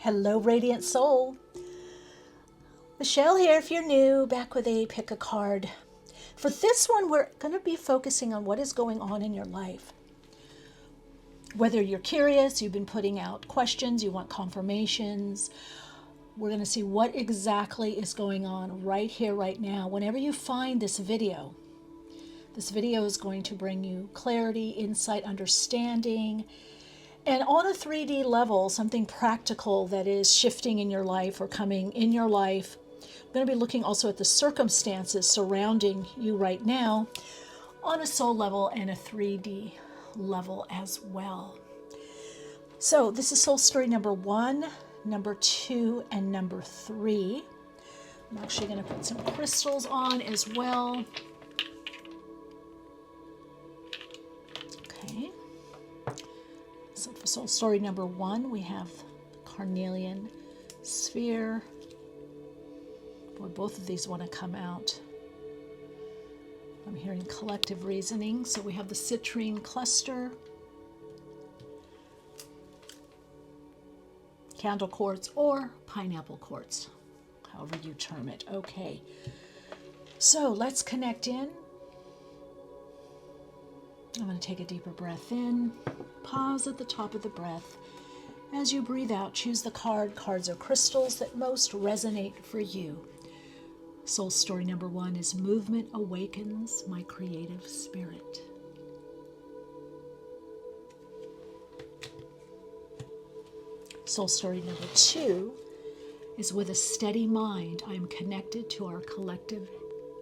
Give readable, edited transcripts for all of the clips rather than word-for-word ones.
Hello, Radiant Soul. Michele here if you're new, back with a pick a card. For this one, we're going to be focusing on what is going on in your life. Whether you're curious, you've been putting out questions, you want confirmations, we're going to see what exactly is going on right here, right now. Whenever you find this video is going to bring you clarity, insight, understanding, and on a 3D level, something practical that is shifting in your life or coming in your life. I'm going to be looking also at the circumstances surrounding you right now on a soul level and a 3D level as well. So this is soul story number 1, number 2, and number 3. I'm actually going to put some crystals on as well. Okay. So for soul story number 1, we have Carnelian sphere. Boy, both of these want to come out. I'm hearing collective reasoning. So we have the Citrine cluster, candle quartz, or pineapple quartz, however you term it. Okay, so let's connect in. I'm going to take a deeper breath in. Pause at the top of the breath. As you breathe out, choose the card. Cards are crystals that most resonate for you. Soul story number 1 is Movement Awakens My Creative Spirit. Soul story number 2 is With a Steady Mind, I am connected to our collective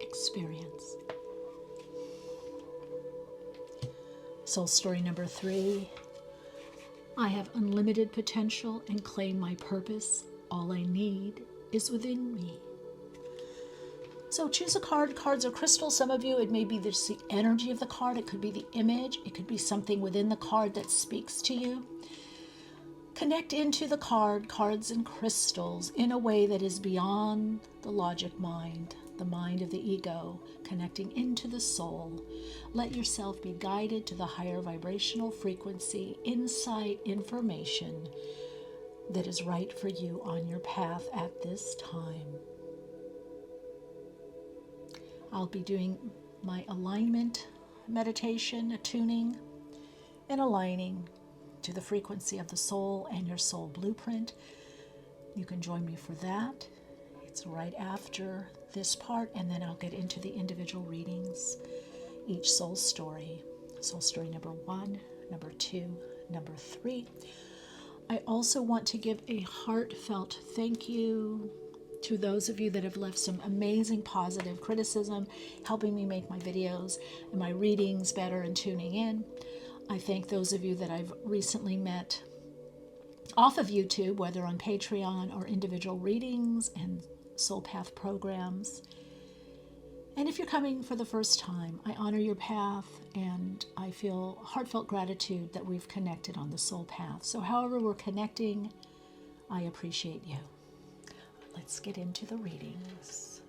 experience. Soul story number 3, I have unlimited potential and claim my purpose. All I need is within me. So choose a card. Cards are crystals. Some of you, it may be just the energy of the card. It could be the image. It could be something within the card that speaks to you. Connect into the card, cards and crystals, in a way that is beyond the logic mind, the mind of the ego, connecting into the soul. Let yourself be guided to the higher vibrational frequency, insight, information that is right for you on your path at this time. I'll be doing my alignment meditation, attuning, and aligning to the frequency of the soul and your soul blueprint. You can join me for that. It's right after this part, and then I'll get into the individual readings, each soul story. Soul story number 1, number 2, number 3. I also want to give a heartfelt thank you to those of you that have left some amazing positive criticism, helping me make my videos and my readings better and tuning in. I thank those of you that I've recently met off of YouTube, whether on Patreon or individual readings and Soul Path programs. And if you're coming for the first time, I honor your path and I feel heartfelt gratitude that we've connected on the Soul Path. So however we're connecting, I appreciate you. Let's get into the readings.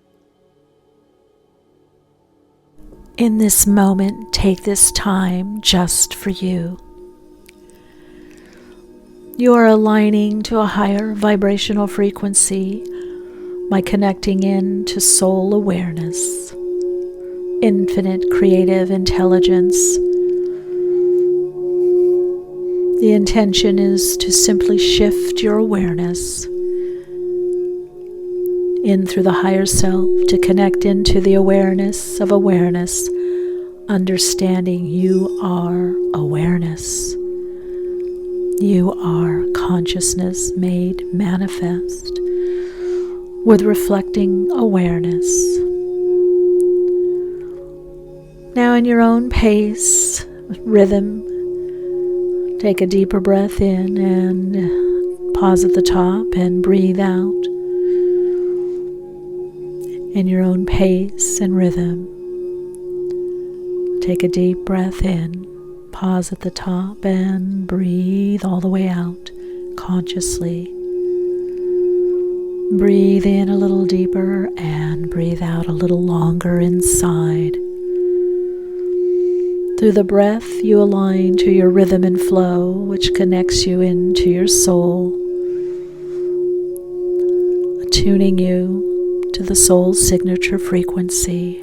In this moment, take this time just for you. You are aligning to a higher vibrational frequency by connecting in to soul awareness, infinite creative intelligence. The intention is to simply shift your awareness in through the higher self to connect into the awareness of awareness, understanding you are awareness. You are consciousness made manifest with reflecting awareness. Now in your own pace, rhythm, take a deeper breath in and pause at the top and breathe out. In your own pace and rhythm, take a deep breath in, pause at the top, and breathe all the way out consciously. Breathe in a little deeper and breathe out a little longer inside. Through the breath, you align to your rhythm and flow, which connects you into your soul. attuning you to the soul's signature frequency.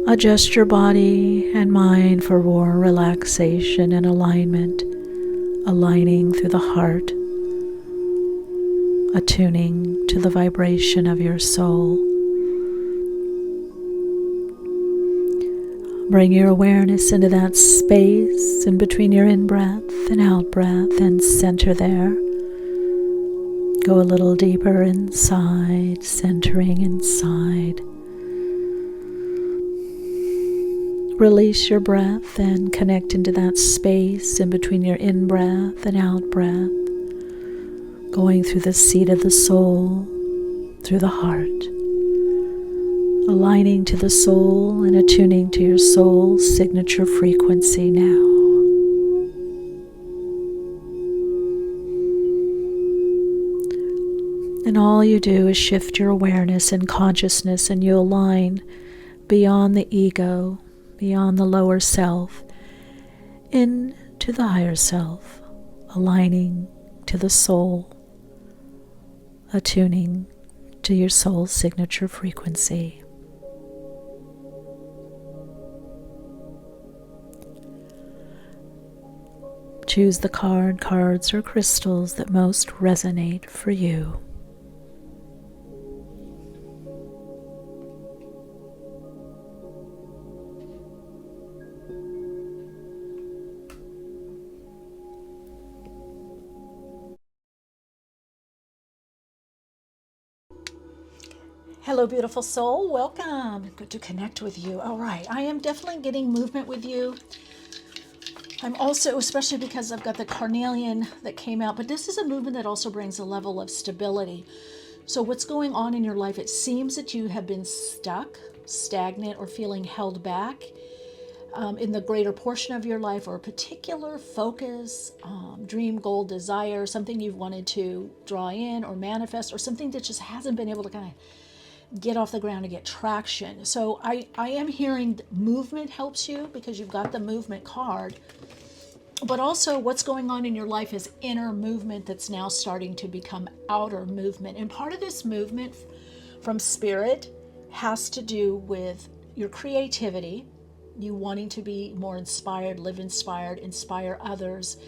Adjust your body and mind for more relaxation and alignment, aligning through the heart, attuning to the vibration of your soul. Bring your awareness into that space in between your in-breath and out-breath and center there. Go a little deeper inside, centering inside. Release your breath and connect into that space in between your in-breath and out-breath, going through the seat of the soul, through the heart, aligning to the soul and attuning to your soul's signature frequency now. And all you do is shift your awareness and consciousness, and you align beyond the ego, beyond the lower self, into the higher self, aligning to the soul, attuning to your soul's signature frequency. Choose the cards, or crystals that most resonate for you. Hello, beautiful soul. Welcome. Good to connect with you. All right. I am definitely getting movement with you. I'm also, especially because I've got the Carnelian that came out, but this is a movement that also brings a level of stability. So what's going on in your life? It seems that you have been stuck, stagnant, or feeling held back in the greater portion of your life, or a particular focus, dream, goal, desire, something you've wanted to draw in or manifest, or something that just hasn't been able to kind of get off the ground and get traction. So I am hearing movement helps you because you've got the movement card, but also what's going on in your life is inner movement that's now starting to become outer movement. And part of this movement from spirit has to do with your creativity, you wanting to be more inspired, live inspired, inspire others.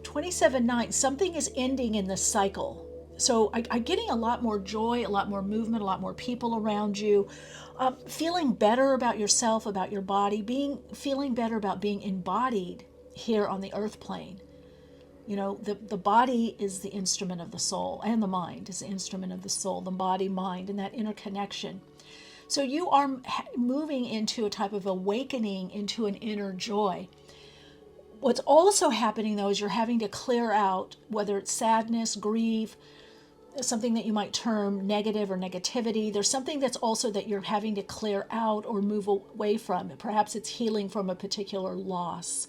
27/9, something is ending in this cycle. So I'm getting a lot more joy, a lot more movement, a lot more people around you, feeling better about yourself, about your body, feeling better about being embodied here on the earth plane. You know, the body is the instrument of the soul, and the mind is the instrument of the soul, the body, mind, and that interconnection. So you are moving into a type of awakening into an inner joy. What's also happening, though, is you're having to clear out, whether it's sadness, grief, something that you might term negative or negativity. There's something that's also that you're having to clear out or move away from. Perhaps it's healing from a particular loss.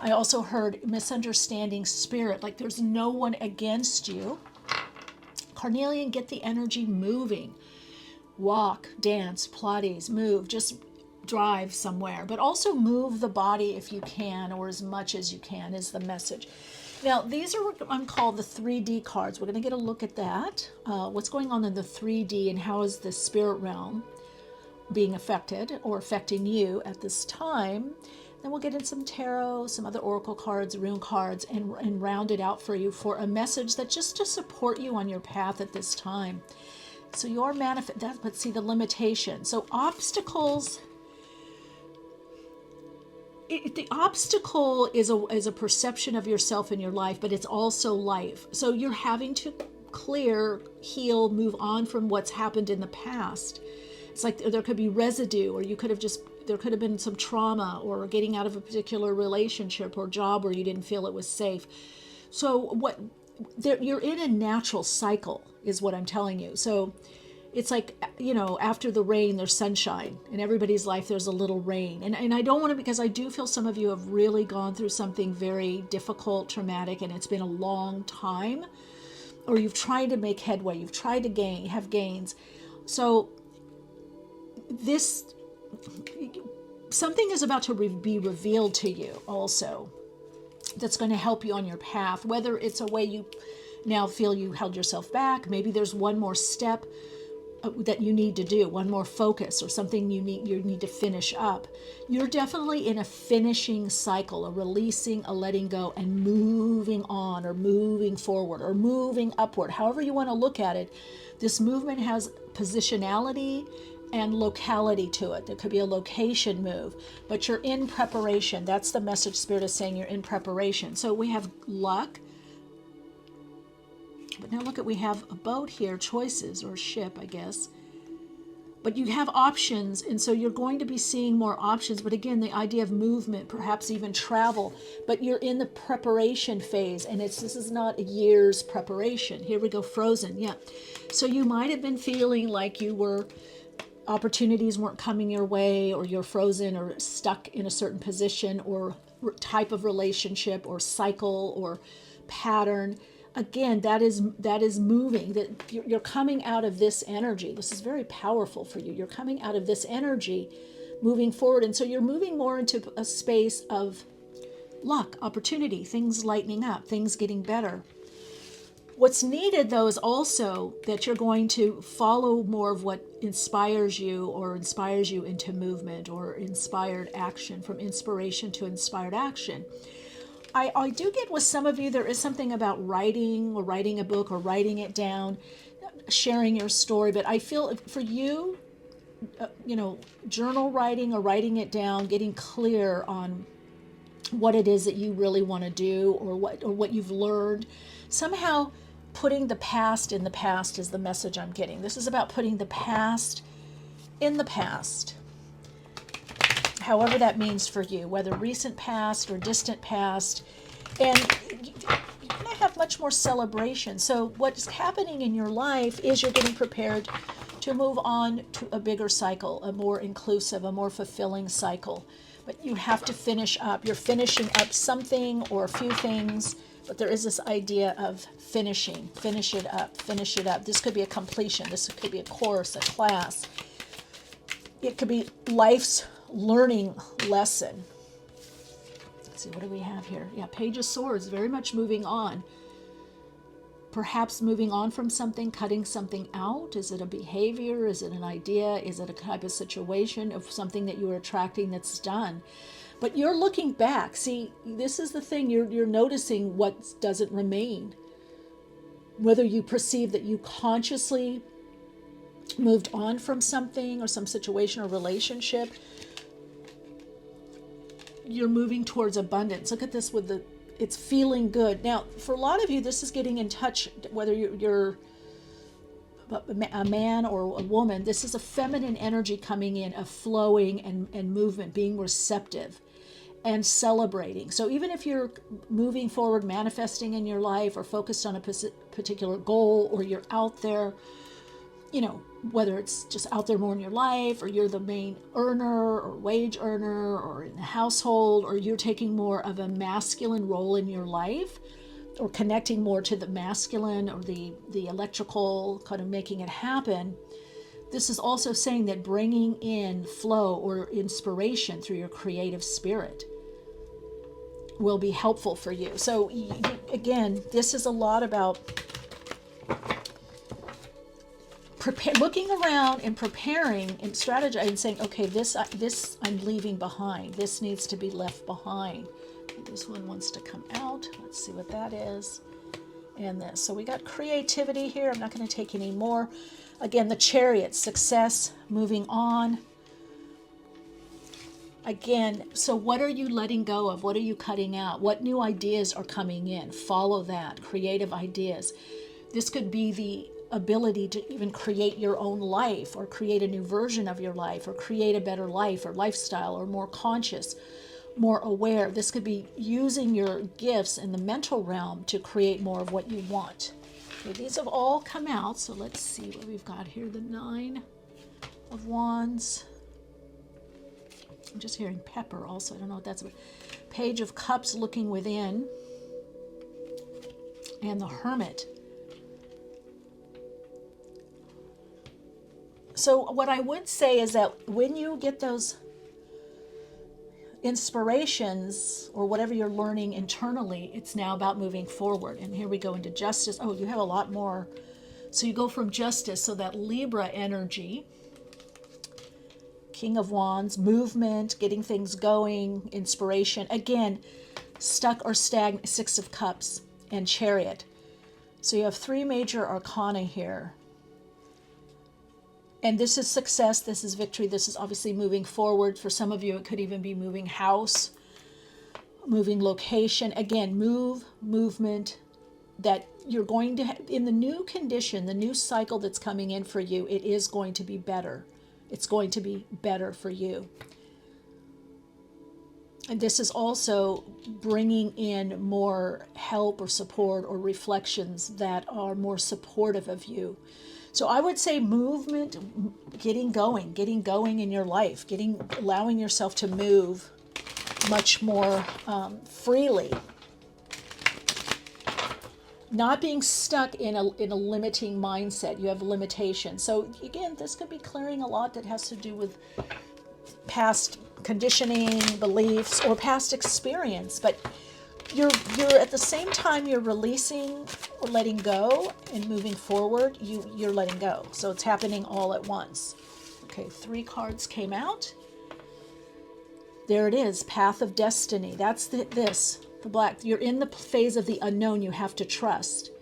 I also heard misunderstanding spirit, like there's no one against you. Carnelian, get the energy moving. Walk, dance, Pilates, move, just drive somewhere, but also move the body if you can, or as much as you can is the message. Now, these are what I'm called the 3D cards. We're going to get a look at that. What's going on in the 3D and how is the spirit realm being affected or affecting you at this time. Then we'll get in some tarot, some other oracle cards, rune cards, and round it out for you for a message that just to support you on your path at this time. So your let's see the limitation. So obstacles. The obstacle is a perception of yourself in your life, but it's also life. So you're having to clear, heal, move on from what's happened in the past. It's like there could be residue, or there could have been some trauma, or getting out of a particular relationship or job where you didn't feel it was safe. So you're in a natural cycle is what I'm telling you. So it's like, you know, after the rain, there's sunshine. In everybody's life, there's a little rain. And I don't want to, because I do feel some of you have really gone through something very difficult, traumatic, and it's been a long time. Or you've tried to make headway. You've tried to have gains. So something is about to be revealed to you also that's going to help you on your path, whether it's a way now feel you held yourself back. Maybe there's one more step that you need to do, one more focus or something you need to finish up. You're definitely in a finishing cycle, a releasing, a letting go, and moving on or moving forward or moving upward. However you want to look at it, this movement has positionality and locality to it. There could be a location move, but you're in preparation. That's the message Spirit is saying, you're in preparation. So we have luck. But now look at, we have a boat here, choices, or ship, I guess. But you have options, and so you're going to be seeing more options. But again, the idea of movement, perhaps even travel, but you're in the preparation phase, and this is not a year's preparation. Here we go, frozen, yeah. So you might have been feeling like opportunities weren't coming your way, or you're frozen or stuck in a certain position or type of relationship or cycle or pattern. Again, that is moving, that you're coming out of this energy. This is very powerful for you. You're coming out of this energy, moving forward. And so you're moving more into a space of luck, opportunity, things lightening up, things getting better. What's needed, though, is also that you're going to follow more of what inspires you or inspires you into movement or inspired action, from inspiration to inspired action. I do get with some of you, there is something about writing or writing a book or writing it down, sharing your story. But I feel for you, journal writing or writing it down, getting clear on what it is that you really want to do or what you've learned. Somehow putting the past in the past is the message I'm getting. This is about putting the past in the past. However that means for you, whether recent past or distant past, and you're going to have much more celebration. So what's happening in your life is you're getting prepared to move on to a bigger cycle, a more inclusive, a more fulfilling cycle. But you have to finish up. You're finishing up something or a few things, but there is this idea of finishing. Finish it up, finish it up. This could be a completion. This could be a course, a class. It could be life's learning lesson. Let's see, what do we have here? Yeah, Page of Swords, very much moving on. Perhaps moving on from something, cutting something out. Is it a behavior? Is it an idea? Is it a type of situation of something that you are attracting that's done? But you're looking back. See, this is the thing. You're noticing what doesn't remain. Whether you perceive that you consciously moved on from something or some situation or relationship, you're moving towards abundance. Look at this with it's feeling good. Now, for a lot of you, this is getting in touch, whether you're a man or a woman, this is a feminine energy coming in, of flowing and movement, being receptive and celebrating. So even if you're moving forward, manifesting in your life, or focused on a particular goal, or you're out there, whether it's just out there more in your life, or you're the main earner or wage earner or in the household, or you're taking more of a masculine role in your life, or connecting more to the masculine or the electrical, kind of making it happen. This is also saying that bringing in flow or inspiration through your creative spirit will be helpful for you. So again, this is a lot about looking around and preparing and strategizing and saying, okay, this I'm leaving behind. This needs to be left behind. This one wants to come out. Let's see what that is. And this. So we got creativity here. I'm not going to take any more. Again, the Chariot, success, moving on. Again, so what are you letting go of? What are you cutting out? What new ideas are coming in? Follow that. Creative ideas. This could be the ability to even create your own life, or create a new version of your life, or create a better life or lifestyle, or more conscious, more aware. This could be using your gifts in the mental realm to create more of what you want. Okay, these have all come out, so let's see what we've got here. The Nine of Wands. I'm just hearing pepper also. I don't know what that's about. Page of Cups, looking within. And the Hermit. So what I would say is that when you get those inspirations or whatever you're learning internally, it's now about moving forward. And here we go into justice. Oh, you have a lot more. So you go from justice, so that Libra energy, King of Wands, movement, getting things going, inspiration. Again, stuck or stagnant, Six of Cups and Chariot. So you have three major arcana here. And this is success, this is victory, this is obviously moving forward. For some of you, it could even be moving house, moving location. Again, movement, that you're going to, in the new condition, the new cycle that's coming in for you, it is going to be better. It's going to be better for you. And this is also bringing in more help or support or reflections that are more supportive of you. So I would say movement, getting going in your life, allowing yourself to move much more freely. Not being stuck in a limiting mindset. You have limitations. So again, this could be clearing a lot that has to do with past conditioning, beliefs, or past experience. But you're at the same time you're releasing or letting go and moving forward, you're letting go. So it's happening all at once. Okay, 3 cards came out. There it is, Path of Destiny. That's the black. You're in the phase of the unknown. You have to trust.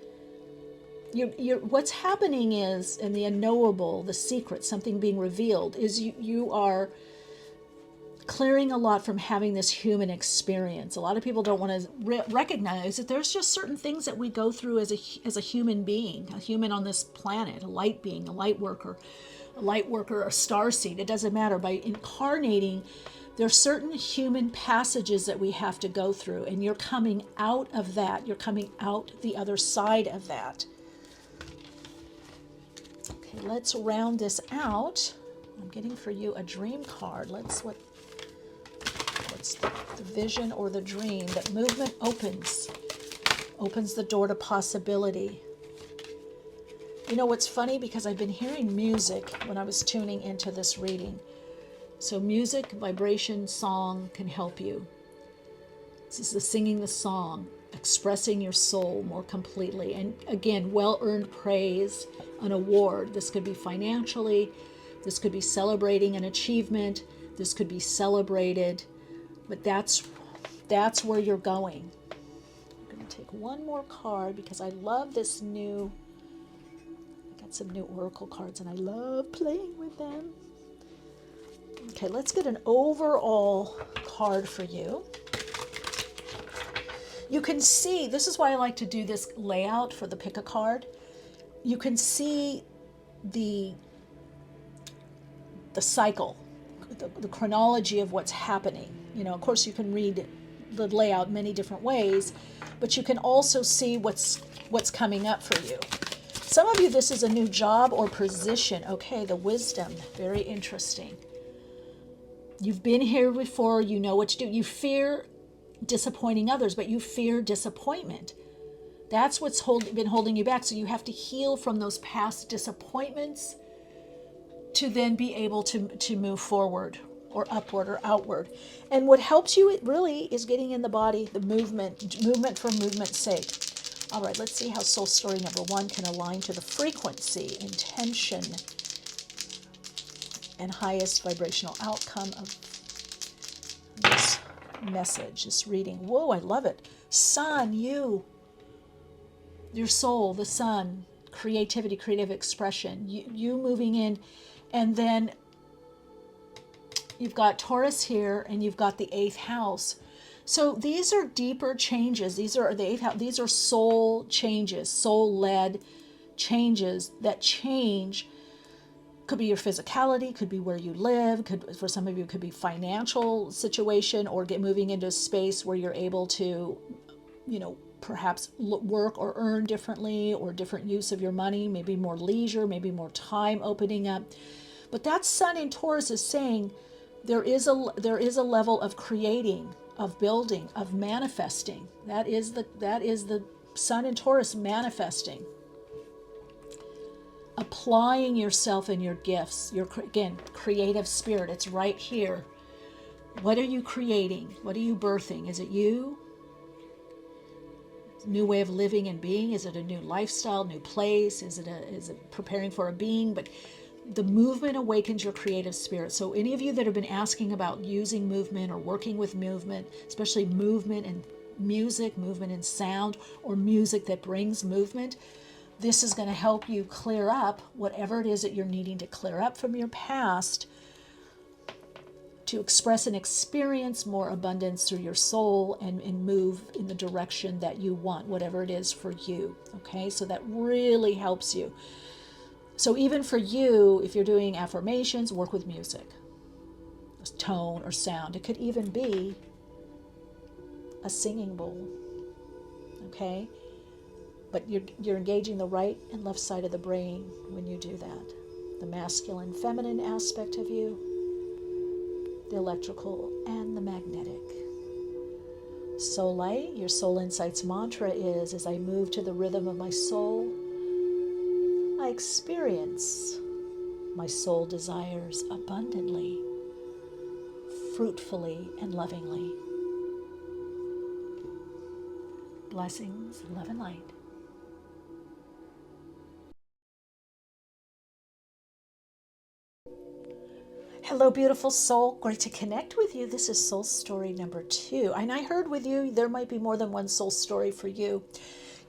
What's happening is, in the unknowable, the secret, something being revealed, is you are clearing a lot from having this human experience. A lot of people don't want to recognize that there's just certain things that we go through as a human being, a human on this planet, a light being, a light worker, a starseed. It doesn't matter. By incarnating, there's certain human passages that we have to go through, and you're coming out of that. You're coming out the other side of that. Okay, let's round this out. I'm getting for you a dream card. What's the vision or the dream? That movement opens the door to possibility. You know what's funny, because I've been hearing music when I was tuning into this reading. So music, vibration, song can help you. This is the singing the song, expressing your soul more completely. And again, well-earned praise, an award. This could be financially, this could be celebrating an achievement, this could be celebrated, but that's where you're going. I'm going to take one more card because I love this I got some new oracle cards and I love playing with them. Okay, let's get an overall card for you. You can see, this is why I like to do this layout for the pick a card. You can see the cycle, the chronology of what's happening. You know, of course you can read the layout many different ways, but you can also see what's coming up for you. Some of you, this is a new job or position. Okay, the wisdom, very interesting. You've been here before, you know what to do. You fear disappointing others, but you fear disappointment. That's what's been holding you back. So you have to heal from those past disappointments to then be able to move forward or upward or outward. And what helps you really is getting in the body, the movement for movement's sake. All right, let's see how soul story number 1 can align to the frequency, intention, and highest vibrational outcome of this message, this reading. Whoa, I love it. Sun, your soul, the sun, creativity, creative expression, you moving in, and then you've got Taurus here, and you've got the 8th house. So these are deeper changes. These are the 8th house. These are soul changes, soul-led changes that change. Could be your physicality, could be where you live, for some of you, it could be financial situation, or moving into a space where you're able to, perhaps work or earn differently, or different use of your money, maybe more leisure, maybe more time opening up. But that sun in Taurus is saying there is a level of creating, of building, of manifesting. That is the sun in Taurus, manifesting. Applying yourself and your gifts, your, again, creative spirit. It's right here. What are you creating? What are you birthing? Is it you? New way of living and being? Is it a new lifestyle, new place? Is it preparing for a being? But the movement awakens your creative spirit. So any of you that have been asking about using movement or working with movement, especially movement and music, movement and sound, or music that brings movement, this is going to help you clear up whatever it is that you're needing to clear up from your past, to express and experience more abundance through your soul and move in the direction that you want, whatever it is for you. Okay, so that really helps you. So even for you, if you're doing affirmations, work with music, tone or sound. It could even be a singing bowl. Okay, but you're engaging the right and left side of the brain when you do that. The masculine, feminine aspect of you, the electrical and the magnetic. Soul light, your soul insights mantra is, as I move to the rhythm of my soul, I experience my soul desires abundantly, fruitfully, and lovingly. Blessings, love and light. Hello, beautiful soul. Great to connect with you. This is soul story number 2. And I heard with you, there might be more than one soul story for you.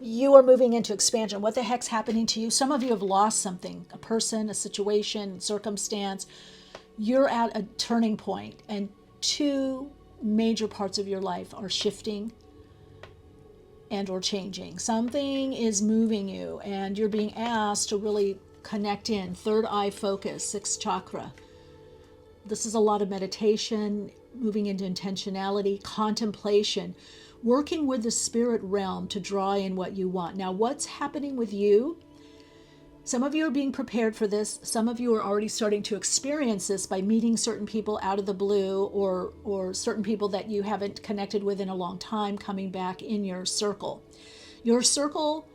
You are moving into expansion. What the heck's happening to you? Some of you have lost something, a person, a situation, circumstance. You're at a turning point, and 2 major parts of your life are shifting and or changing. Something is moving you, and you're being asked to really connect in. Third eye focus, 6th chakra. This is a lot of meditation, moving into intentionality, contemplation, working with the spirit realm to draw in what you want. Now, what's happening with you? Some of you are being prepared for this. Some of you are already starting to experience this by meeting certain people out of the blue, or certain people that you haven't connected with in a long time coming back in your circle. Your circle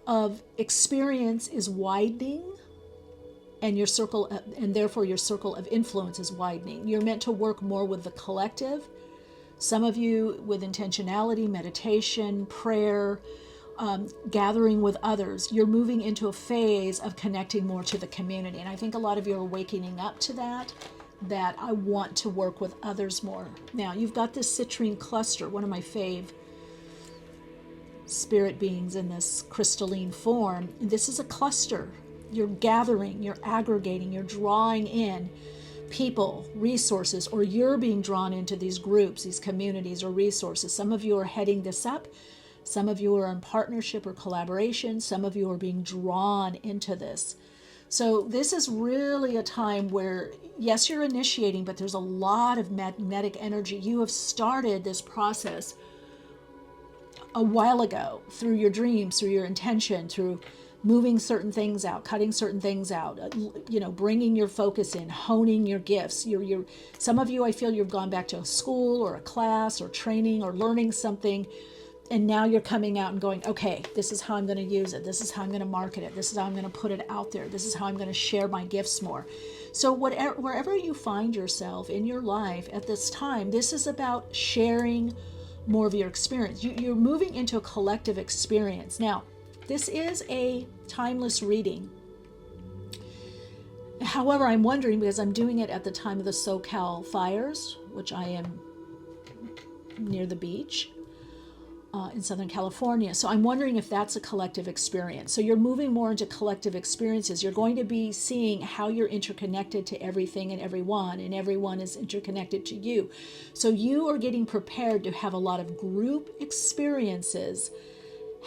of experience is widening, and your circle, and therefore your circle of influence is widening. You're meant to work more with the collective. Some of you with intentionality, meditation, prayer, gathering with others. You're moving into a phase of connecting more to the community. And I think a lot of you are waking up to that I want to work with others more. Now, you've got this citrine cluster, one of my fave spirit beings in this crystalline form. This is a cluster. You're gathering, you're aggregating, you're drawing in people, resources, or you're being drawn into these groups, these communities or resources. Some of you are heading this up. Some of you are in partnership or collaboration. Some of you are being drawn into this. So this is really a time where, yes, you're initiating, but there's a lot of magnetic energy. You have started this process a while ago through your dreams, through your intention, through moving certain things out, cutting certain things out, bringing your focus in, honing your gifts. Some of you, I feel you've gone back to a school or a class or training or learning something, and now you're coming out and going, okay, this is how I'm going to use it. This is how I'm going to market it. This is how I'm going to put it out there. This is how I'm going to share my gifts more. So wherever you find yourself in your life at this time, this is about sharing more of your experience. You're moving into a collective experience. Now, this is a timeless reading. However, I'm wondering, because I'm doing it at the time of the SoCal fires, which I am near the beach in Southern California. So I'm wondering if that's a collective experience. So you're moving more into collective experiences. You're going to be seeing how you're interconnected to everything and everyone is interconnected to you. So you are getting prepared to have a lot of group experiences.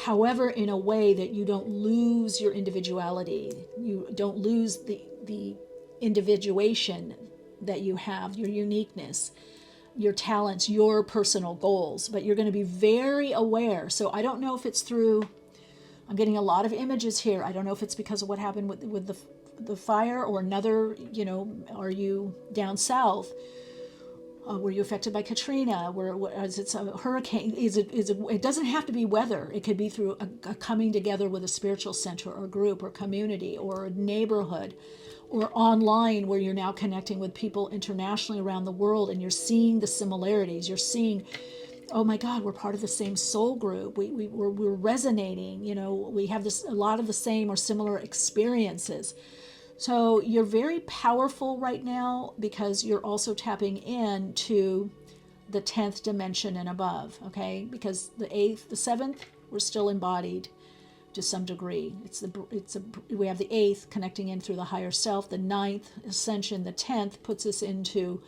However, in a way that you don't lose your individuality, you don't lose the individuation that you have, your uniqueness, your talents, your personal goals, but you're going to be very aware. So I don't know if it's through, I'm getting a lot of images here. I don't know if it's because of what happened with the fire or another, are you down south? Were you affected by Katrina? Is it a hurricane? It doesn't have to be weather. It could be through a coming together with a spiritual center or group or community or a neighborhood or online where you're now connecting with people internationally around the world and you're seeing the similarities. You're seeing, oh my God, we're part of the same soul group. We're resonating, you know, we have a lot of the same or similar experiences. So you're very powerful right now because you're also tapping into the 10th dimension and above, okay? Because the 8th, the 7th, we're still embodied to some degree. We have the 8th connecting in through the higher self, the 9th ascension, the 10th puts us into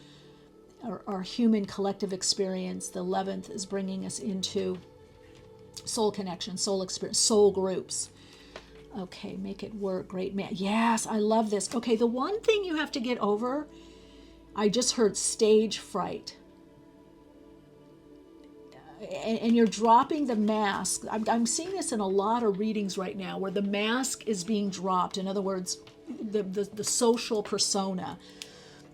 our human collective experience, the 11th is bringing us into soul connection, soul experience, soul groups. Okay, make it work. Great man. Yes, I love this. Okay, the one thing you have to get over, I just heard stage fright. And you're dropping the mask. I'm seeing this in a lot of readings right now where the mask is being dropped. In other words, the social persona.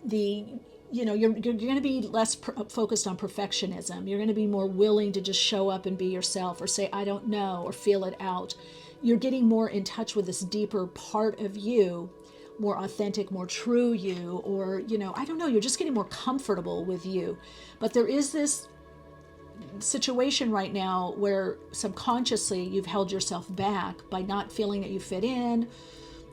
You're going to be less focused on perfectionism. You're going to be more willing to just show up and be yourself, or say, I don't know, or feel it out. You're getting more in touch with this deeper part of you, more authentic, more true you, or, I don't know, you're just getting more comfortable with you. But there is this situation right now where subconsciously you've held yourself back by not feeling that you fit in,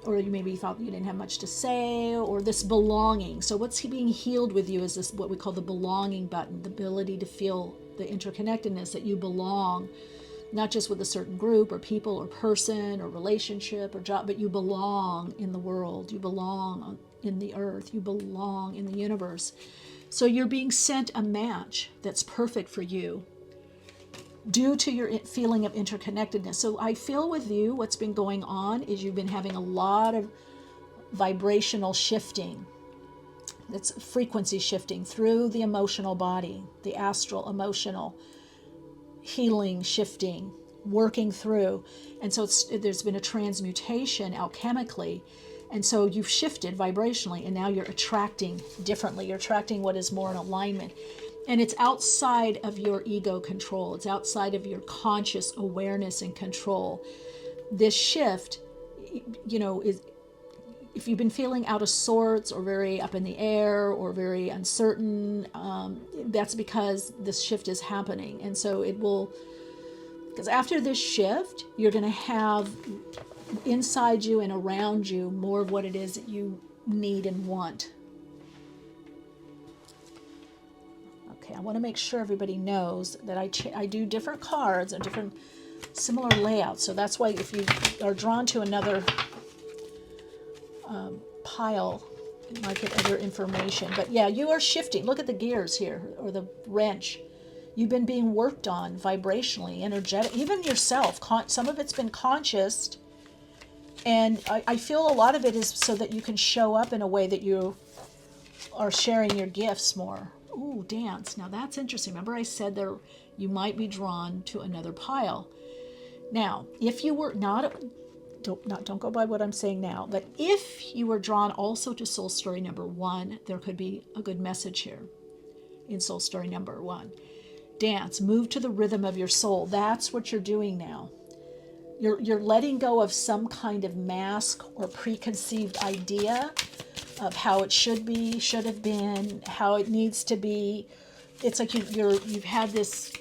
or you maybe thought you didn't have much to say, or this belonging. So what's being healed with you is this, what we call the belonging button, the ability to feel the interconnectedness, that you belong, not just with a certain group or people or person or relationship or job, but you belong in the world, you belong in the earth, you belong in the universe. So you're being sent a match that's perfect for you due to your feeling of interconnectedness. So I feel with you, what's been going on is you've been having a lot of vibrational shifting. That's frequency shifting through the emotional body, the astral emotional healing, shifting, working through. And so there's been a transmutation alchemically. And so you've shifted vibrationally, and now you're attracting differently. You're attracting what is more in alignment. And it's outside of your ego control. It's outside of your conscious awareness and control. This shift, is, if you've been feeling out of sorts or very up in the air or very uncertain, that's because this shift is happening. And so it will, because after this shift, you're going to have inside you and around you more of what it is that you need and want. Okay, I want to make sure everybody knows that I do different cards and different similar layouts. So that's why if you are drawn to another pile, you might get other information. But yeah, you are shifting. Look at the gears here, or the wrench. You've been being worked on vibrationally, energetic, even yourself. Some of it's been conscious. And I feel a lot of it is so that you can show up in a way that you are sharing your gifts more. Ooh, dance. Now that's interesting. Remember I said there you might be drawn to another pile. Now, if you were don't go by what I'm saying now, but if you were drawn also to soul story number 1, there could be a good message here in soul story number 1. Dance, move to the rhythm of your soul. That's what you're doing now. You're letting go of some kind of mask or preconceived idea of how it should be, should have been, how it needs to be. It's like you've had this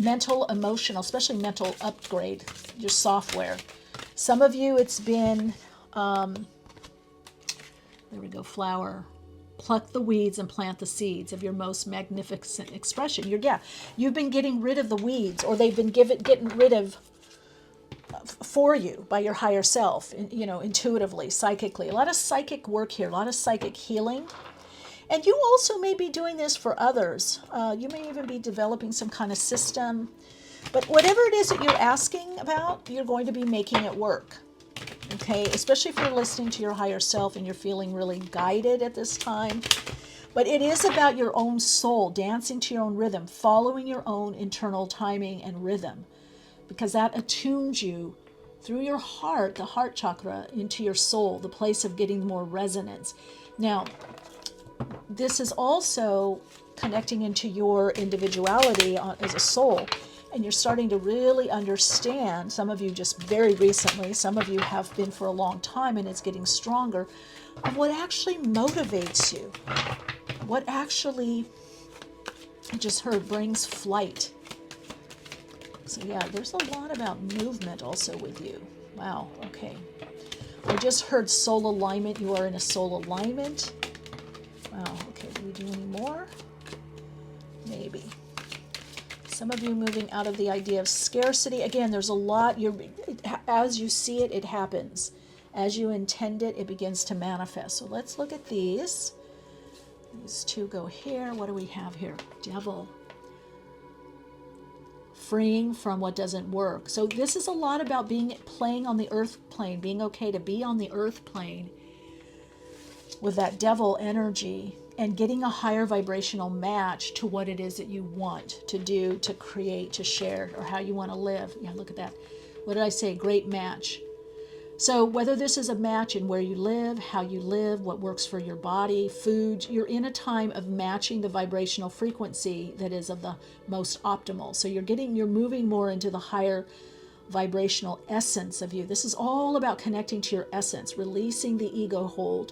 mental, emotional, especially mental upgrade, your software. Some of you, it's been, there we go, flower. Pluck the weeds and plant the seeds of your most magnificent expression. You've been getting rid of the weeds, or they've been getting rid of for you by your higher self, intuitively, psychically. A lot of psychic work here, a lot of psychic healing. And you also may be doing this for others. You may even be developing some kind of system. But whatever it is that you're asking about, you're going to be making it work. Okay? Especially if you're listening to your higher self and you're feeling really guided at this time. But it is about your own soul, dancing to your own rhythm, following your own internal timing and rhythm. Because that attunes you through your heart, the heart chakra, into your soul, the place of getting more resonance. Now, this is also connecting into your individuality as a soul. and you're starting to really understand, some of you just very recently, some of you have been for a long time, and it's getting stronger, of what actually motivates you, what actually, I just heard, brings flight. So yeah, there's a lot about movement also with you. Wow, okay. I just heard soul alignment. You are in a soul alignment. Wow, okay, do we do any more? Maybe. Some of you moving out of the idea of scarcity. Again, there's a lot. As you see it, it happens. As you intend it, it begins to manifest. So let's look at these. These two go here. What do we have here? Devil. Freeing from what doesn't work. So this is a lot about playing on the earth plane, being okay to be on the earth plane with that devil energy, and getting a higher vibrational match to what it is that you want to do, to create, to share, or how you want to live. Yeah, look at that. What did I say? Great match. So whether this is a match in where you live, how you live, what works for your body, food, you're in a time of matching the vibrational frequency that is of the most optimal. So you're moving more into the higher vibrational essence of you. This is all about connecting to your essence, releasing the ego hold,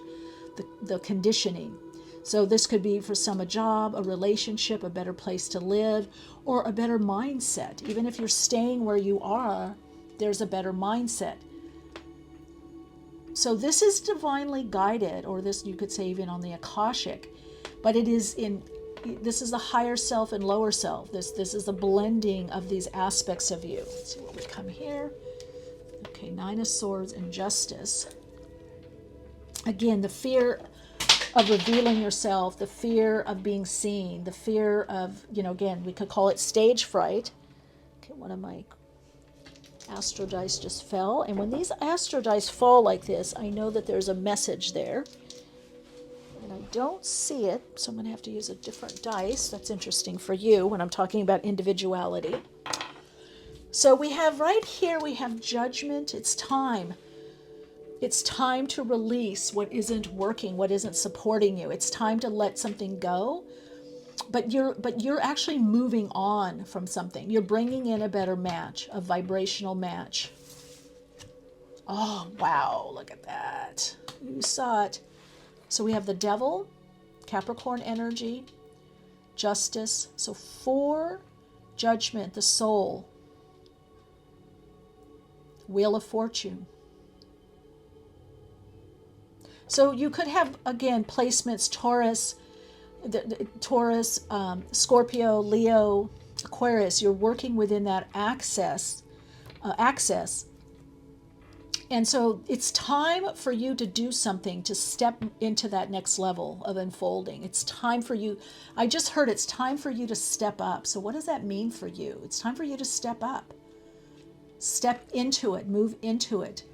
the conditioning. So this could be for some a job, a relationship, a better place to live, or a better mindset. Even if you're staying where you are, there's a better mindset. So this is divinely guided, or this you could say even on the Akashic, but this is the higher self and lower self. This is a blending of these aspects of you. Let's see what we come here. Okay, Nine of Swords and Justice. Again, the fear of revealing yourself, the fear of being seen, the fear of, again, we could call it stage fright. Okay, one of my astro dice just fell, and when these astro dice fall like this, I know that there's a message there, and I don't see it, so I'm going to have to use a different dice. That's interesting for you when I'm talking about individuality. So we have right here, we have judgment. It's time. It's time to release what isn't working, what isn't supporting you. It's time to let something go. But you're actually moving on from something. You're bringing in a better match, a vibrational match. Oh, wow, look at that. You saw it. So we have the Devil, Capricorn energy, Justice. So 4, Judgment, the Soul, Wheel of Fortune. So you could have, again, placements, Taurus, Scorpio, Leo, Aquarius. You're working within that access. And so it's time for you to do something, to step into that next level of unfolding. It's time for you. I just heard it's time for you to step up. So what does that mean for you? It's time for you to step up. Step into it. Move into it.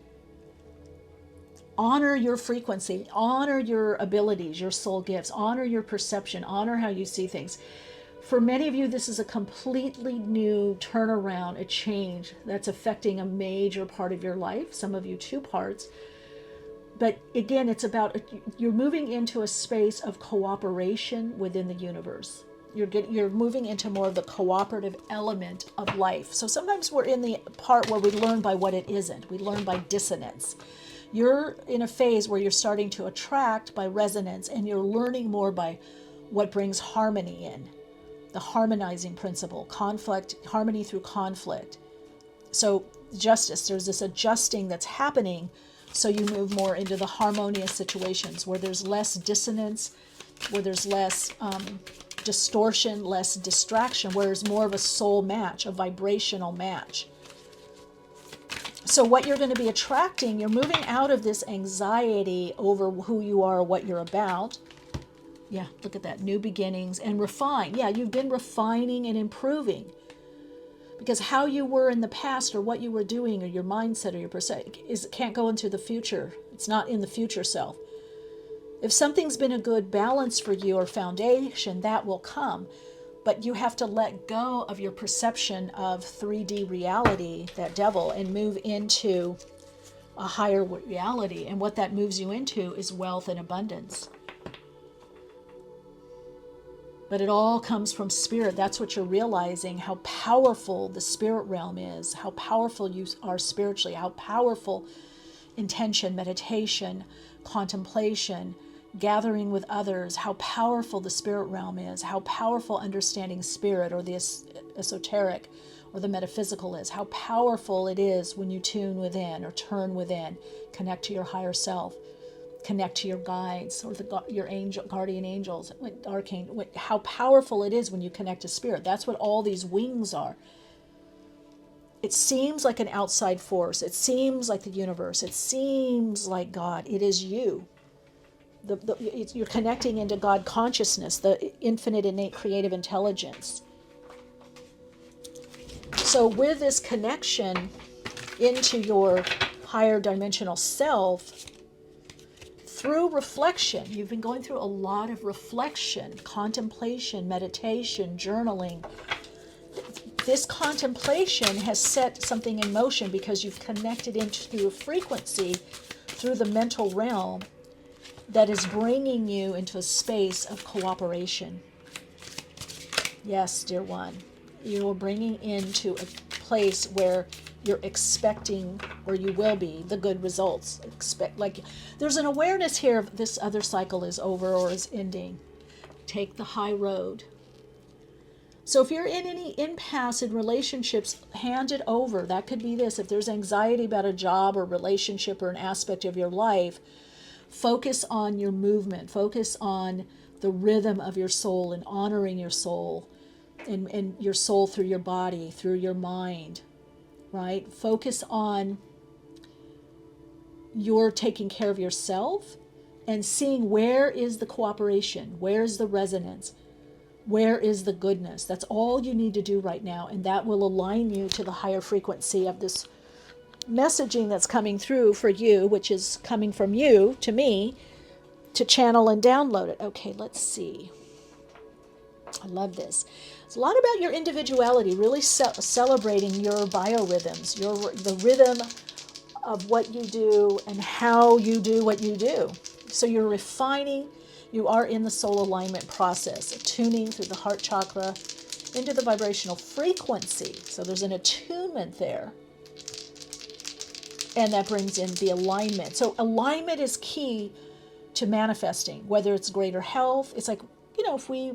Honor your frequency, honor your abilities, your soul gifts, honor your perception, honor how you see things. For many of you, this is a completely new turnaround, a change that's affecting a major part of your life, some of you 2 parts. But again, it's about, you're moving into a space of cooperation within the universe. You're moving into more of the cooperative element of life. So sometimes we're in the part where we learn by what it isn't. We learn by dissonance. You're in a phase where you're starting to attract by resonance, and you're learning more by what brings harmony in, the harmonizing principle, conflict, harmony through conflict. So justice, there's this adjusting that's happening, so you move more into the harmonious situations where there's less dissonance, where there's less distortion, less distraction, where there's more of a soul match, a vibrational match. So what you're going to be attracting, you're moving out of this anxiety over who you are, what you're about. Yeah, look at that. New beginnings and refine. Yeah, you've been refining and improving. Because how you were in the past, or what you were doing, or your mindset, or your perception, can't go into the future. It's not in the future self. If something's been a good balance for you or foundation, that will come. But you have to let go of your perception of 3D reality, that devil, and move into a higher reality. And what that moves you into is wealth and abundance. But it all comes from spirit. That's what you're realizing, how powerful the spirit realm is, how powerful you are spiritually, how powerful intention, meditation, contemplation, gathering with others, how powerful the spirit realm is, how powerful understanding spirit or the esoteric or the metaphysical is, how powerful it is when you tune within or turn within, connect to your higher self, connect to your guides or your angel, guardian angels, archangel, how powerful it is when you connect to spirit. That's what all these wings are. It seems like an outside force. It seems like the universe. It seems like God. It is you. You're connecting into God consciousness, the infinite innate creative intelligence. So with this connection into your higher dimensional self, through reflection, you've been going through a lot of reflection, contemplation, meditation, journaling. This contemplation has set something in motion because you've connected into a frequency through the mental realm that is bringing you into a space of cooperation. Yes, dear one, you are bringing into a place where you're expecting, or you will be, the good results. There's an awareness here of this other cycle is over or is ending. Take the high road. So if you're in any impasse in relationships, hand it over. That could be this. If there's anxiety about a job or relationship or an aspect of your life, focus on your movement. Focus on the rhythm of your soul and honoring your soul and your soul through your body, through your mind, right? Focus on your taking care of yourself and seeing where is the cooperation, where is the resonance, where is the goodness. That's all you need to do right now, and that will align you to the higher frequency of this messaging that's coming through for you, which is coming from you to me to channel and download it. Okay, let's see. I love this. It's a lot about your individuality, really celebrating your biorhythms, the rhythm of what you do and how you do what you do. So you're refining, you are in the soul alignment process, attuning through the heart chakra into the vibrational frequency. So there's an attunement there. And that brings in the alignment. So alignment is key to manifesting, whether it's greater health. It's like, if we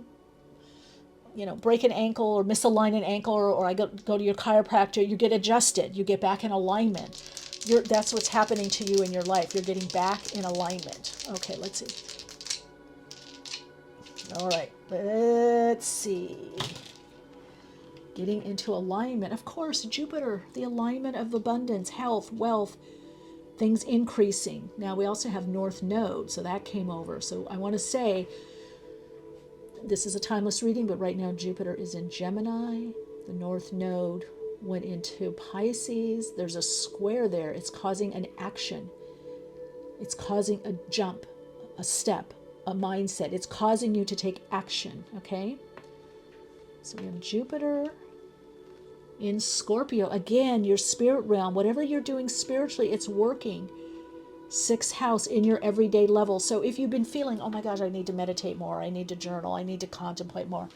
break an ankle or misalign an ankle, or I go to your chiropractor, you get adjusted, you get back in alignment. That's what's happening to you in your life. You're getting back in alignment. Okay, let's see. All right, let's see. Getting into alignment. Of course, Jupiter, the alignment of abundance, health, wealth, things increasing. Now we also have North Node, so that came over. So I want to say, this is a timeless reading, but right now Jupiter is in Gemini. The North Node went into Pisces. There's a square there. It's causing an action. It's causing a jump, a step, a mindset. It's causing you to take action, okay? So we have Jupiter in Scorpio. Again, your spirit realm, whatever you're doing spiritually, it's working. 6th house in your everyday level. So if you've been feeling, oh my gosh, I need to meditate more, I need to journal, I need to contemplate more,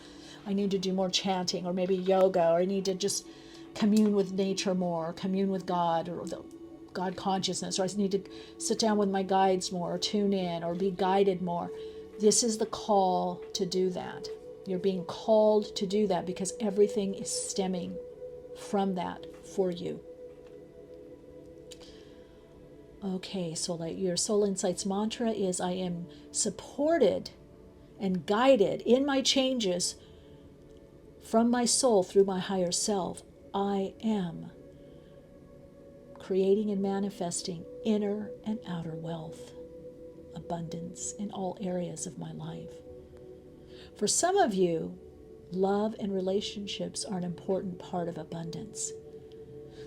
I need to do more chanting, or maybe yoga, or I need to just commune with nature more, commune with God, or the God consciousness, or I need to sit down with my guides more, or tune in, or be guided more. This is the call to do that. You're being called to do that because everything is stemming from that for you. Okay, so your Soul Insights mantra is, I am supported and guided in my changes from my soul through my higher self. I am creating and manifesting inner and outer wealth, abundance in all areas of my life. For some of you, love and relationships are an important part of abundance.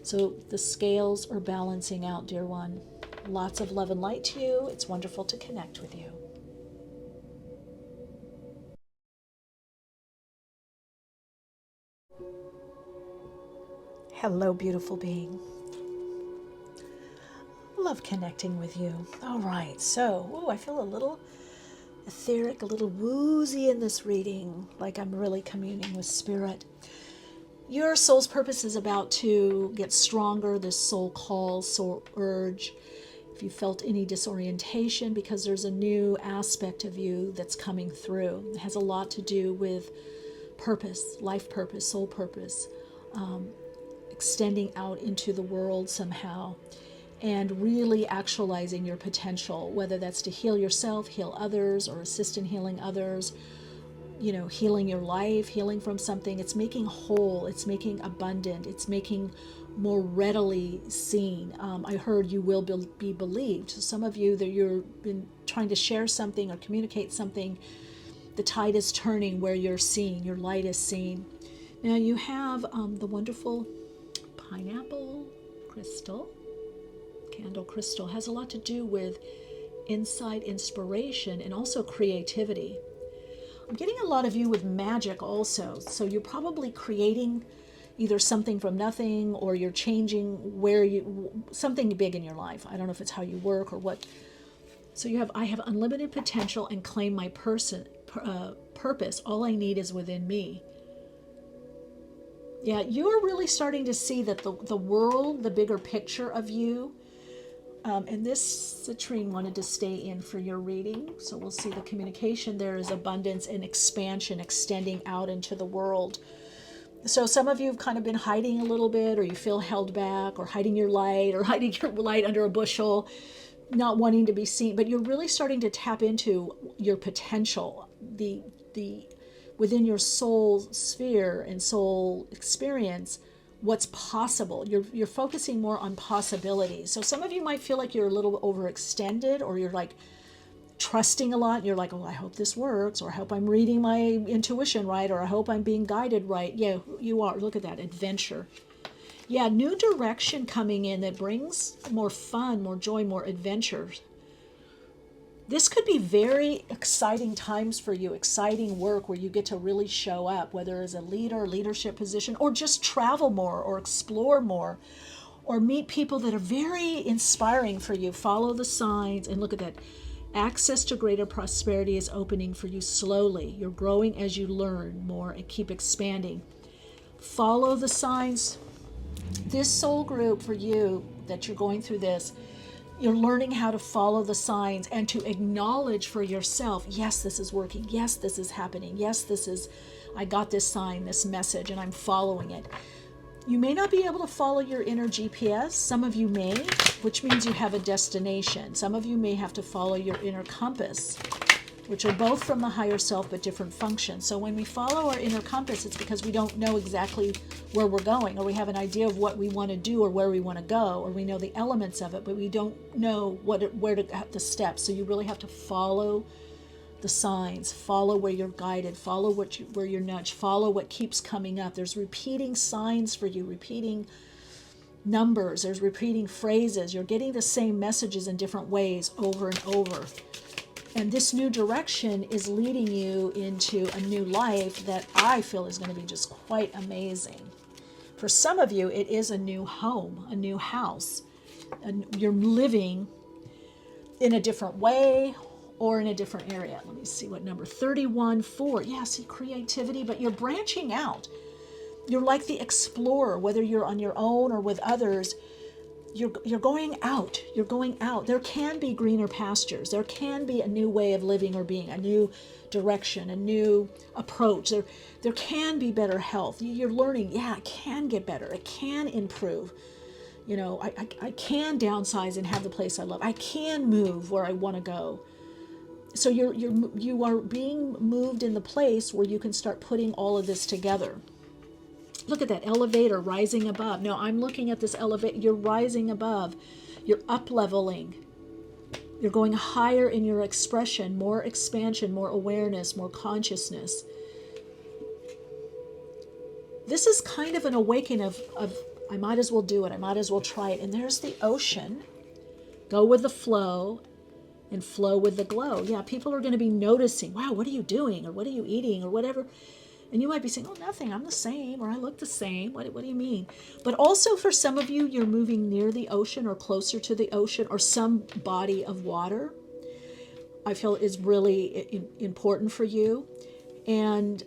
So the scales are balancing out, dear one. Lots of love and light to you. It's wonderful to connect with you. Hello, beautiful being. Love connecting with you. All right, so I feel a little etheric, a little woozy in this reading, like I'm really communing with spirit. Your soul's purpose is about to get stronger, this soul call, soul urge. If you felt any disorientation, because there's a new aspect of you that's coming through. It has a lot to do with purpose, life purpose, soul purpose, extending out into the world somehow, and really actualizing your potential, whether that's to heal yourself, heal others, or assist in healing others, you know, healing your life, healing from something. It's making whole, it's making abundant, it's making more readily seen. I heard you will be believed. So some of you that you've been trying to share something or communicate something, the tide is turning where you're seen, your light is seen. Now you have the wonderful pineapple crystal, candle crystal, has a lot to do with insight, inspiration, and also creativity. I'm getting a lot of you with magic also. So you're probably creating either something from nothing, or you're changing something big in your life. I don't know if it's how you work or what. So I have unlimited potential and claim my purpose. All I need is within me. Yeah, you're really starting to see that the world, the bigger picture of you, and this Citrine wanted to stay in for your reading. So we'll see the communication there is abundance and expansion, extending out into the world. So some of you have kind of been hiding a little bit, or you feel held back, or hiding your light, or hiding your light under a bushel, not wanting to be seen. But you're really starting to tap into your potential, the within your soul sphere and soul experience, what's possible. You're focusing more on possibilities. So some of you might feel like you're a little overextended, or you're like trusting a lot, and you're like, oh, I hope this works, or I hope I'm reading my intuition right, or I hope I'm being guided right. Yeah, you are. Look at that adventure. Yeah, new direction coming in that brings more fun, more joy, more adventure. This could be very exciting times for you, exciting work where you get to really show up, whether as a leader, leadership position, or just travel more, or explore more, or meet people that are very inspiring for you. Follow the signs, and look at that. Access to greater prosperity is opening for you slowly. You're growing as you learn more and keep expanding. Follow the signs. This soul group for you that you're going through this, you're learning how to follow the signs and to acknowledge for yourself, yes, this is working. Yes, this is happening. Yes, I got this sign, this message, and I'm following it. You may not be able to follow your inner GPS. Some of you may, which means you have a destination. Some of you may have to follow your inner compass, which are both from the higher self but different functions. So when we follow our inner compass, it's because we don't know exactly where we're going, or we have an idea of what we want to do or where we want to go, or we know the elements of it, but we don't know where to have the steps. So you really have to follow the signs, follow where you're guided, follow where you're nudged, follow what keeps coming up. There's repeating signs for you, repeating numbers, there's repeating phrases. You're getting the same messages in different ways over and over. And this new direction is leading you into a new life that I feel is going to be just quite amazing. For some of you, it is a new home, a new house. And you're living in a different way or in a different area. Let me see what number, 31-4. Yeah, see, creativity, but you're branching out. You're like the explorer, whether you're on your own or with others. You're going out. You're going out. There can be greener pastures. There can be a new way of living or being, a new direction, a new approach. There can be better health. You're learning, yeah, it can get better. It can improve. You know, I can downsize and have the place I love. I can move where I want to go. So you are being moved in the place where you can start putting all of this together. Look at that elevator rising above. No, I'm looking at this elevator. You're rising above. You're up-leveling. You're going higher in your expression, more expansion, more awareness, more consciousness. This is kind of an awakening of I might as well do it. I might as well try it. And there's the ocean. Go with the flow and flow with the glow. Yeah, people are going to be noticing, wow, what are you doing? Or what are you eating? Or whatever. And you might be saying, oh, nothing, I'm the same, or I look the same. What do you mean? But also for some of you, you're moving near the ocean or closer to the ocean or some body of water. I feel is really important for you. And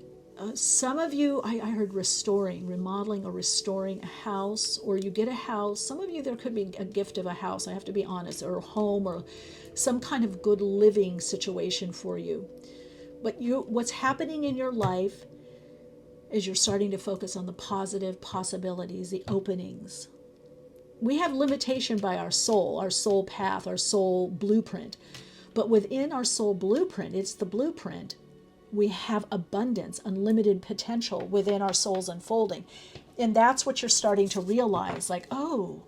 some of you, I heard restoring, remodeling or restoring a house, or you get a house. Some of you, there could be a gift of a house, I have to be honest, or a home, or some kind of good living situation for you. But what's happening in your life is you're starting to focus on the positive possibilities, the openings. We have limitation by our soul path, our soul blueprint. But within our soul blueprint, it's the blueprint. We have abundance, unlimited potential within our soul's unfolding. And that's what you're starting to realize. Like, oh,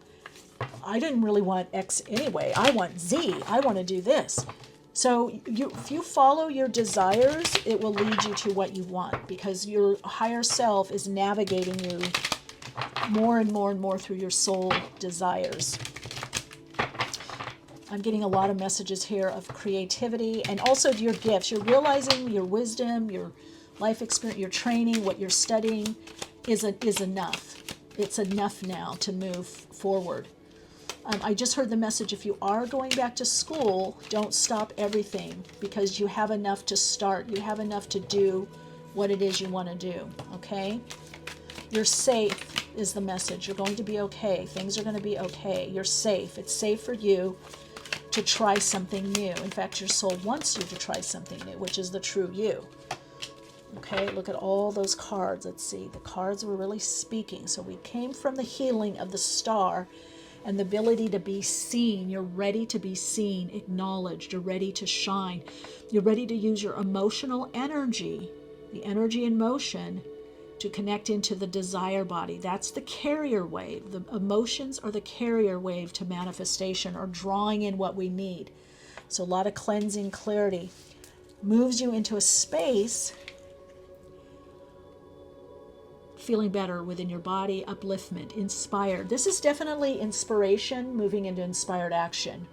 I didn't really want X anyway. I want Z. I want to do this. So if you follow your desires, it will lead you to what you want, because your higher self is navigating you more and more and more through your soul desires. I'm getting a lot of messages here of creativity and also your gifts. You're realizing your wisdom, your life experience, your training, what you're studying is enough. It's enough now to move forward. I just heard the message, if you are going back to school, don't stop everything, because you have enough to start. You have enough to do what it is you want to do, okay? You're safe is the message. You're going to be okay. Things are going to be okay. You're safe. It's safe for you to try something new. In fact, your soul wants you to try something new, which is the true you. Okay, look at all those cards. Let's see. The cards were really speaking. So we came from the healing of the star and the ability to be seen. You're ready to be seen, acknowledged. You're ready to shine. You're ready to use your emotional energy, the energy in motion, to connect into the desire body. That's the carrier wave. The emotions are the carrier wave to manifestation, or drawing in what we need. So a lot of cleansing, clarity moves you into a space feeling better within your body, upliftment, inspired. This is definitely inspiration moving into inspired action.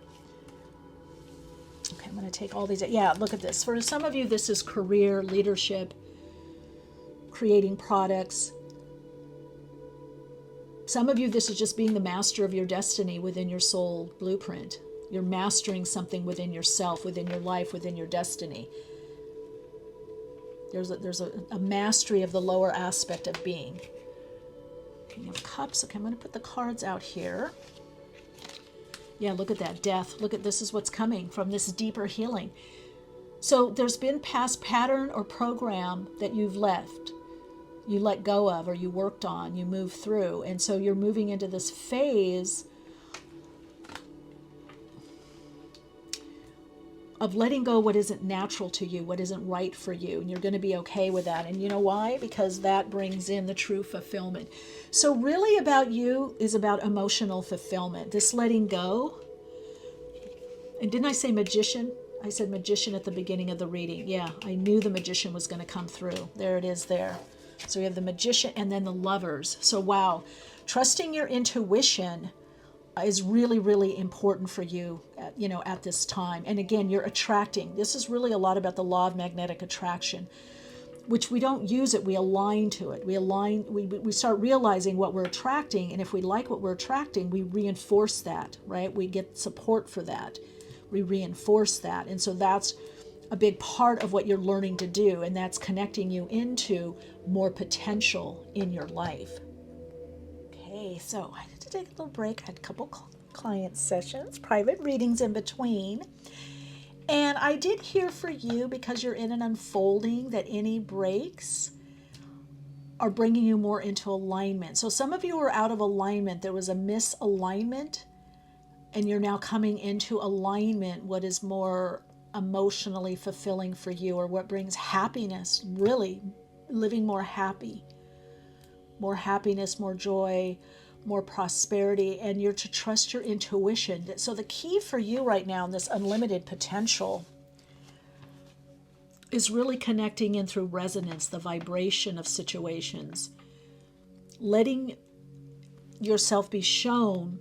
Okay, I'm going to take all these. Yeah, look at this. For some of you, this is career, leadership, creating products. Some of you, this is just being the master of your destiny within your soul blueprint. You're mastering something within yourself, within your life, within your destiny. There's a mastery of the lower aspect of being. King of Cups. Okay, I'm going to put the cards out here. Yeah, look at that. Death. Look at this is what's coming from this deeper healing. So there's been past pattern or program that you've left. You let go of, or you worked on, you moved through. And so you're moving into this phase of letting go what isn't natural to you, what isn't right for you, and you're going to be okay with that. And you know why? Because that brings in the true fulfillment. So really about you is about emotional fulfillment, this letting go. And didn't I say magician? I said magician at the beginning of the reading. Yeah, I knew the magician was going to come through. There it is there. So we have the magician and then the lovers. So wow, trusting your intuition is really, really important for you, at this time. And again, you're attracting. This is really a lot about the law of magnetic attraction, which we don't use it. We align to it. We start realizing what we're attracting. And if we like what we're attracting, we reinforce that, right? We get support for that. We reinforce that. And so that's a big part of what you're learning to do. And that's connecting you into more potential in your life. Okay, so I had to take a little break. I had a couple client sessions, private readings in between. And I did hear for you, because you're in an unfolding, that any breaks are bringing you more into alignment. So some of you are out of alignment. There was a misalignment, and you're now coming into alignment, what is more emotionally fulfilling for you, or what brings happiness, really living more happy. More happiness, more joy, more prosperity, and you're to trust your intuition. So the key for you right now in this unlimited potential is really connecting in through resonance, the vibration of situations, letting yourself be shown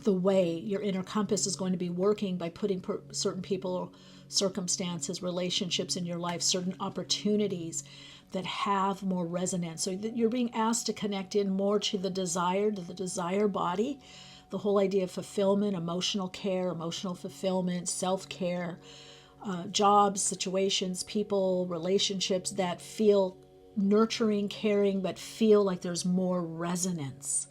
the way. Your inner compass is going to be working by putting certain people, circumstances, relationships in your life, certain opportunities that have more resonance. So that you're being asked to connect in more to the desire body, the whole idea of fulfillment, emotional care, emotional fulfillment, self-care, jobs, situations, people, relationships that feel nurturing, caring, but feel like there's more resonance.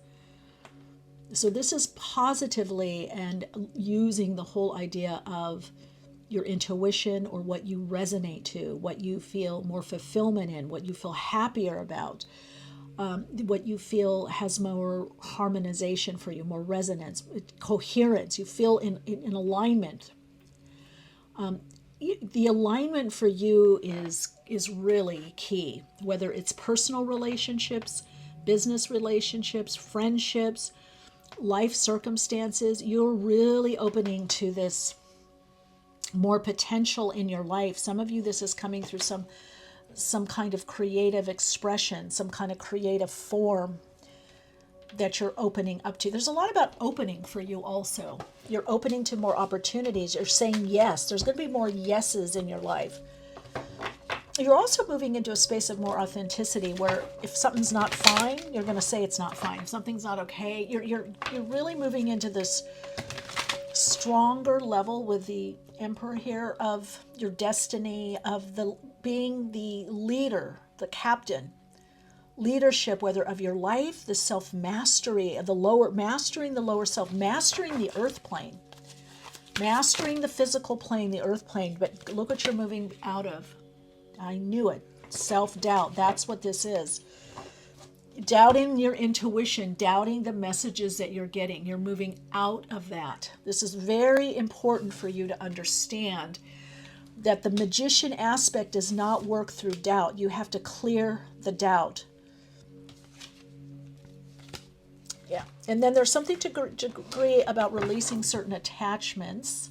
So this is positively and using the whole idea of your intuition, or what you resonate to, what you feel more fulfillment in, what you feel happier about, what you feel has more harmonization for you, more resonance, coherence. You feel in alignment. The alignment for you is really key, whether it's personal relationships, business relationships, friendships, life circumstances. You're really opening to this more potential in your life. Some of you, this is coming through some kind of creative expression, some kind of creative form that you're opening up to. There's a lot about opening for you also. You're opening to more opportunities. You're saying yes. There's going to be more yeses in your life. You're also moving into a space of more authenticity, where if something's not fine, you're going to say it's not fine. If something's not okay, you're really moving into this stronger level with the Emperor here of your destiny, of the being the leader, the captain. Leadership, whether of your life, the self-mastery of the lower, mastering the lower self, mastering the earth plane, mastering the physical plane, the earth plane. But look what you're moving out of. I knew it. Self-doubt. That's what this is. Doubting your intuition, doubting the messages that you're getting. You're moving out of that. This is very important for you to understand, that the magician aspect does not work through doubt. You have to clear the doubt. Yeah. And then there's something to agree about releasing certain attachments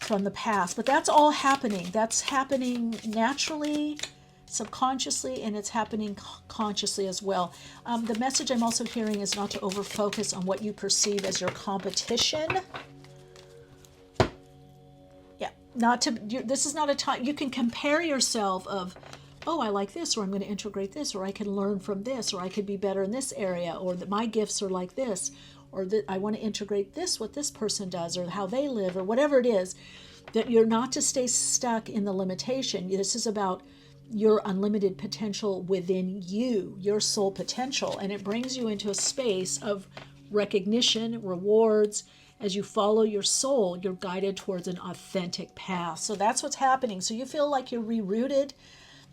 from the past. But that's all happening. That's happening naturally, subconsciously, and it's happening consciously as well. The message I'm also hearing is not to over-focus on what you perceive as your competition. Yeah. Not to, this is not a time, you can compare yourself of, oh, I like this, or I'm going to integrate this, or I can learn from this, or I could be better in this area, or that my gifts are like this, or that I want to integrate this, what this person does, or how they live, or whatever it is. That you're not to stay stuck in the limitation. This is about your unlimited potential within you, your soul potential, and it brings you into a space of recognition, rewards. As you follow your soul, you're guided towards an authentic path. So that's what's happening. So you feel like you're rerouted.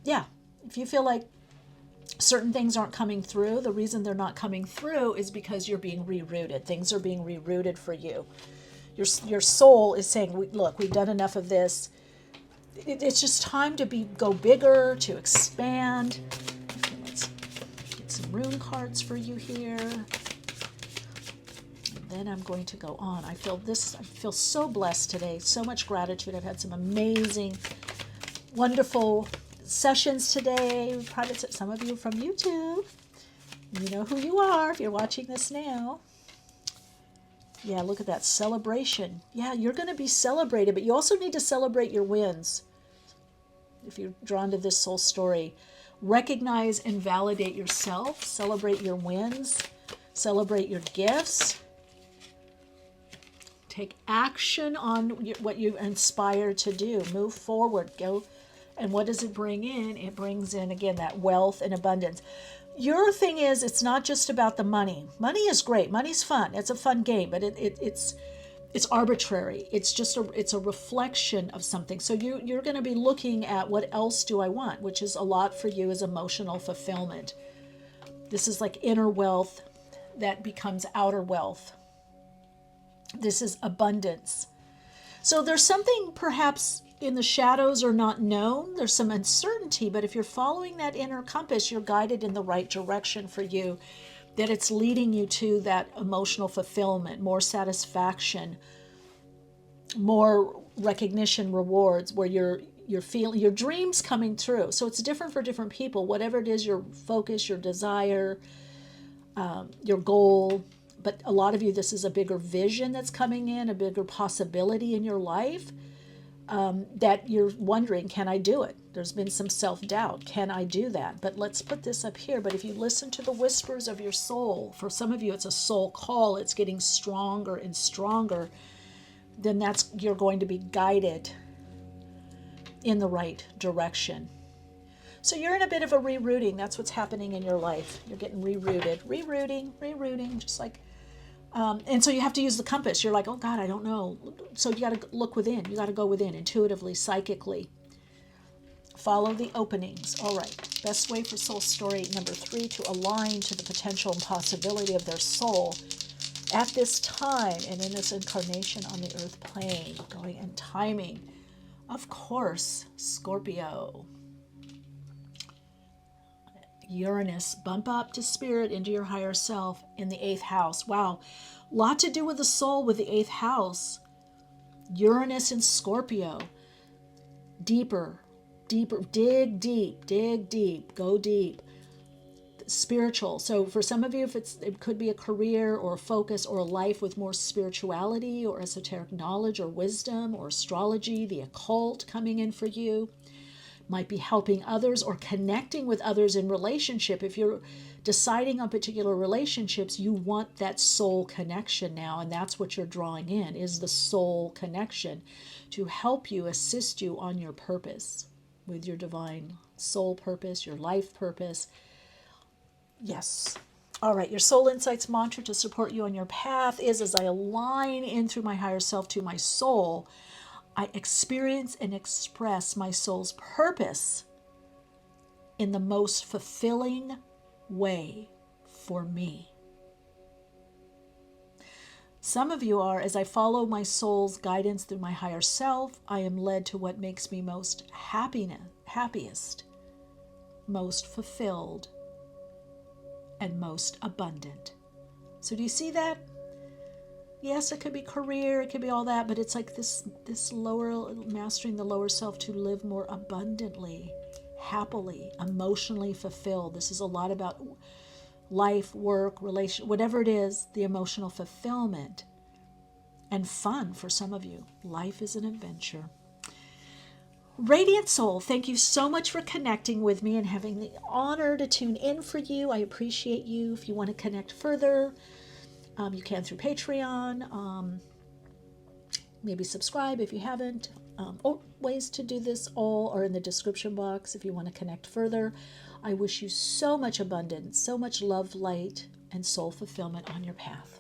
Yeah, if you feel like certain things aren't coming through, the reason they're not coming through is because you're being rerouted. Things are being rerouted for you. Your soul is saying, look, we've done enough of this. It's just time to go bigger, to expand. Let's get some rune cards for you here. And then I'm going to go on. I feel so blessed today. So much gratitude. I've had some amazing, wonderful sessions today. Private, some of you from YouTube. You know who you are if you're watching this now. Yeah, look at that celebration. Yeah, you're going to be celebrated, but you also need to celebrate your wins. If you're drawn to this soul story, recognize and validate yourself. Celebrate your wins. Celebrate your gifts. Take action on what you're inspired to do. Move forward. Go. And what does it bring in? It brings in, again, that wealth and abundance. Your thing is, it's not just about the money. Money is great. Money's fun. It's a fun game, but it's arbitrary. It's just it's a reflection of something. So you're going to be looking at what else do I want, which is a lot for you is emotional fulfillment. This is like inner wealth that becomes outer wealth. This is abundance. So there's something perhaps in the shadows or not known. There's some uncertainty, but if you're following that inner compass, you're guided in the right direction for you, that it's leading you to that emotional fulfillment, more satisfaction, more recognition, rewards, where you're feeling your dreams coming through. So it's different for different people, whatever it is, your focus, your desire, your goal. But a lot of you, this is a bigger vision that's coming in, a bigger possibility in your life. That you're wondering, can I do it? There's been some self-doubt. Can I do that? But let's put this up here. But if you listen to the whispers of your soul, for some of you, it's a soul call. It's getting stronger and stronger. then you're going to be guided in the right direction. So you're in a bit of a rerouting. That's what's happening in your life. You're getting rerouting, just like, and so you have to use the compass. You're like, oh God, I don't know. So you got to look within. You got to go within intuitively, psychically. Follow the openings. All right. Best way for soul story number 3 to align to the potential and possibility of their soul at this time and in this incarnation on the earth plane. Going and timing. Of course, Scorpio. Uranus, bump up to spirit into your higher self in the 8th house. Wow. Lot to do with the soul with the 8th house. Uranus and Scorpio. Deeper, dig deep, go deep. Spiritual. So for some of you, it could be a career or a focus or a life with more spirituality or esoteric knowledge or wisdom or astrology, the occult coming in for you. Might be helping others or connecting with others in relationship. If you're deciding on particular relationships, you want that soul connection now, and that's what you're drawing in, is the soul connection to help you, assist you on your purpose with your divine soul purpose, your life purpose. Yes. All right, your soul insights mantra to support you on your path is, as I align in through my higher self to my soul, I experience and express my soul's purpose in the most fulfilling way for me. Some of you are, as I follow my soul's guidance through my higher self, I am led to what makes me most happiest, most fulfilled, and most abundant. So do you see that? Yes, it could be career, it could be all that, but it's like this lower, mastering the lower self to live more abundantly, happily, emotionally fulfilled. This is a lot about life, work, relation, whatever it is, the emotional fulfillment and fun for some of you. Life is an adventure. Radiant Soul, thank you so much for connecting with me and having the honor to tune in for you. I appreciate you. If you want to connect further, you can through Patreon, maybe subscribe if you haven't, or ways to do this all are in the description box if you want to connect further. I wish you so much abundance, so much love, light, and soul fulfillment on your path.